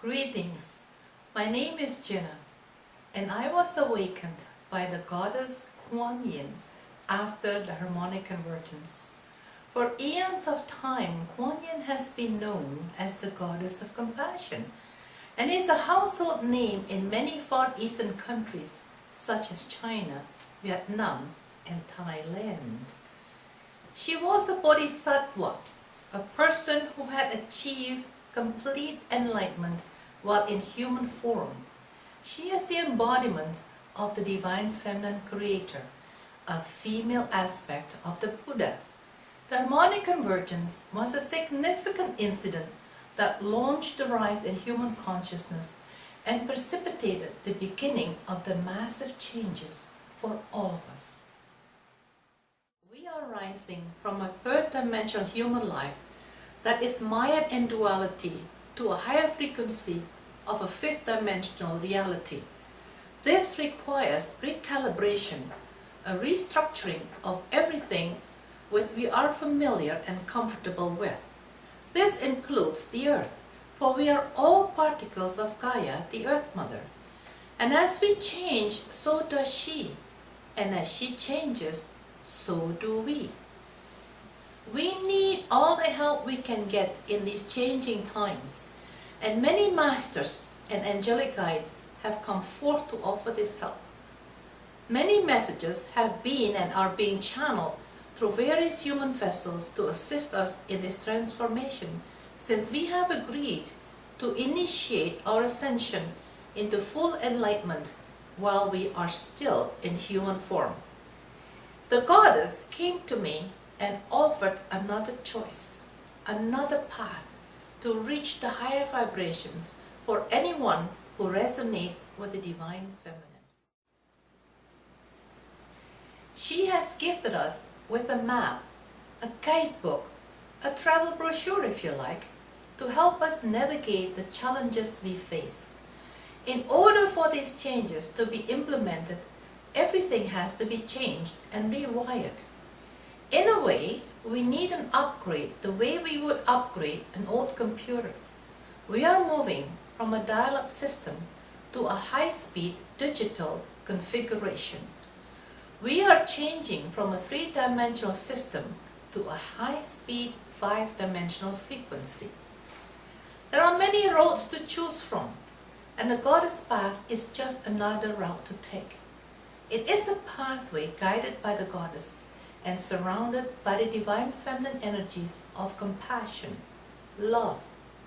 Greetings, my name is Jinna, and I was awakened by the goddess Kuan Yin after the harmonic convergence. For eons of time, Kuan Yin has been known as the goddess of compassion and is a household name in many Far Eastern countries such as China, Vietnam, and Thailand. She was a bodhisattva, a person who had achieved complete enlightenment while in human form. She is the embodiment of the divine feminine creator, a female aspect of the Buddha. The harmonic convergence was a significant incident that launched the rise in human consciousness and precipitated the beginning of the massive changes for all of us. We are rising from a third-dimensional human life that is mired in duality to a higher frequency of a fifth-dimensional reality. This requires recalibration, a restructuring of everything with we are familiar and comfortable with. This includes the earth, for we are all particles of Gaia, the Earth Mother. And as we change, so does she. And as she changes, so do we. We need all the help we can get in these changing times, and many masters and angelic guides have come forth to offer this help. Many messages have been and are being channeled through various human vessels to assist us in this transformation, since we have agreed to initiate our ascension into full enlightenment while we are still in human form. The goddess came to me and offered another choice, another path to reach the higher vibrations for anyone who resonates with the divine feminine. She has gifted us with a map, a guidebook, a travel brochure if you like, to help us navigate the challenges we face. In order for these changes to be implemented, everything has to be changed and rewired. In a way, we need an upgrade the way we would upgrade an old computer. We are moving from a dial-up system to a high-speed digital configuration. We are changing from a three-dimensional system to a high-speed five-dimensional frequency. There are many roads to choose from, and the goddess path is just another route to take. It is a pathway guided by the goddess and surrounded by the divine feminine energies of compassion, love,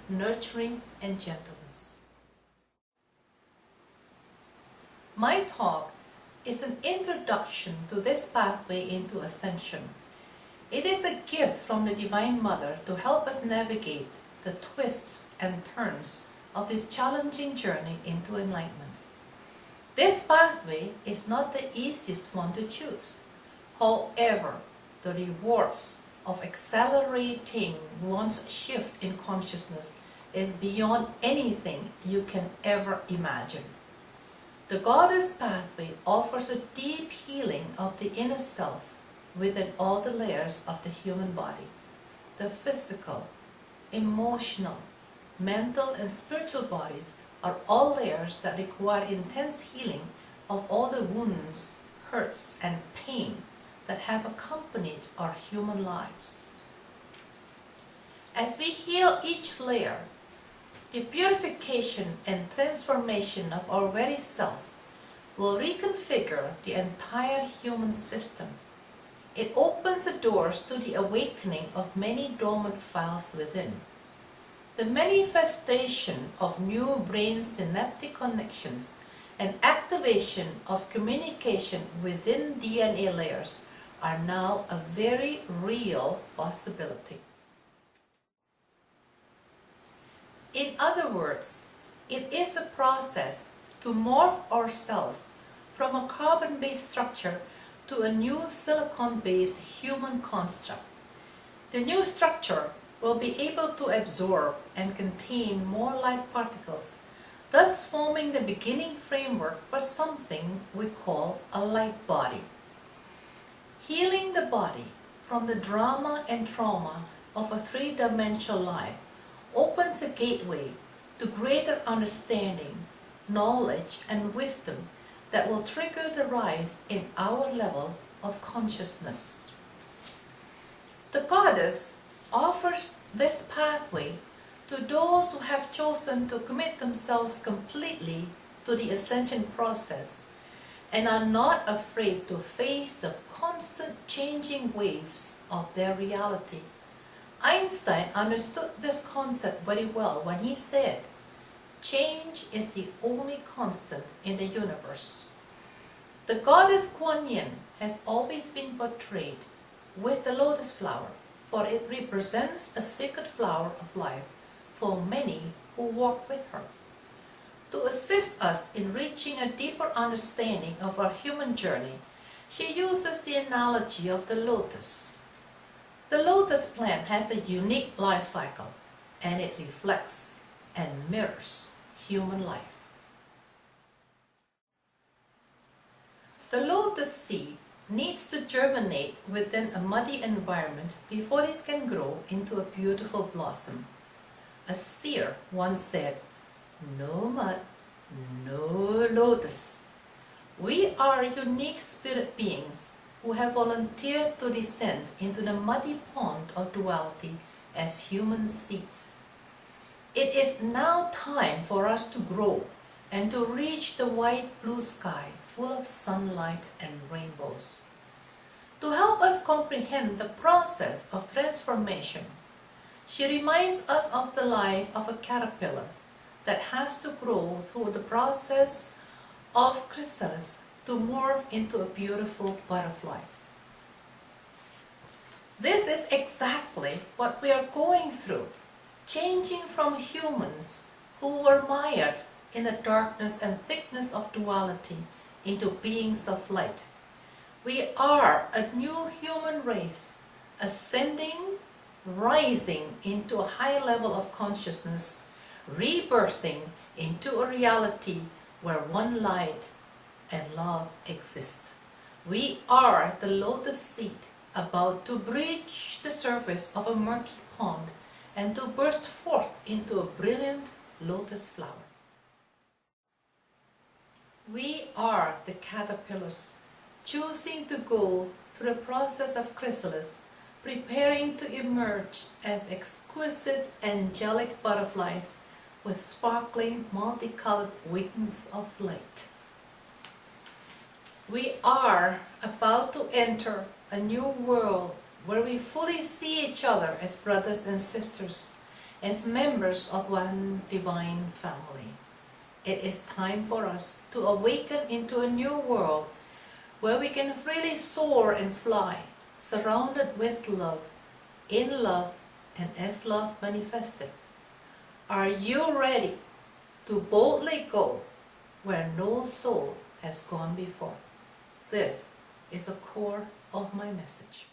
nurturing, and gentleness. My talk is an introduction to this pathway into ascension. It is a gift from the Divine Mother to help us navigate the twists and turns of this challenging journey into enlightenment. This pathway is not the easiest one to choose. However, the rewards of accelerating one's shift in consciousness is beyond anything you can ever imagine. The goddess pathway offers a deep healing of the inner self within all the layers of the human body. The physical, emotional, mental, and spiritual bodies are all layers that require intense healing of all the wounds, hurts, and pain that have accompanied our human lives. As we heal each layer, the purification and transformation of our very selves will reconfigure the entire human system. It opens the doors to the awakening of many dormant files within. The manifestation of new brain synaptic connections and activation of communication within DNA layers are now a very real possibility. In other words, it is a process to morph ourselves from a carbon-based structure to a new silicon-based human construct. The new structure will be able to absorb and contain more light particles, thus forming the beginning framework for something we call a light body. Healing the body from the drama and trauma of a three-dimensional life opens a gateway to greater understanding, knowledge, and wisdom that will trigger the rise in our level of consciousness. The goddess offers this pathway to those who have chosen to commit themselves completely to the ascension process and are not afraid to face the constant changing waves of their reality. Einstein understood this concept very well when he said, "Change is the only constant in the universe." The goddess Kuan Yin has always been portrayed with the lotus flower, for it represents a sacred flower of life for many who walk with her. To assist us in reaching a deeper understanding of our human journey, she uses the analogy of the lotus. The lotus plant has a unique life cycle, and it reflects and mirrors human life. The lotus seed needs to germinate within a muddy environment before it can grow into a beautiful blossom. A seer once said, "No mud, no lotus." We are unique spirit beings who have volunteered to descend into the muddy pond of duality as human seeds. It is now time for us to grow and to reach the white blue sky full of sunlight and rainbows. To help us comprehend the process of transformation, she reminds us of the life of a caterpillar that has to grow through the process of chrysalis to morph into a beautiful butterfly. This is exactly what we are going through, changing from humans who were mired in the darkness and thickness of duality into beings of light. We are a new human race, ascending, rising into a high level of consciousness, rebirthing into a reality where one light and love exist. We are the lotus seed about to breach the surface of a murky pond and to burst forth into a brilliant lotus flower. We are the caterpillars, choosing to go through the process of chrysalis, preparing to emerge as exquisite angelic butterflies with sparkling multicolored wings of light. We are about to enter a new world where we fully see each other as brothers and sisters, as members of one divine family. It is time for us to awaken into a new world where we can freely soar and fly, surrounded with love, in love, and as love manifested. Are you ready to boldly go where no soul has gone before? This is the core of my message.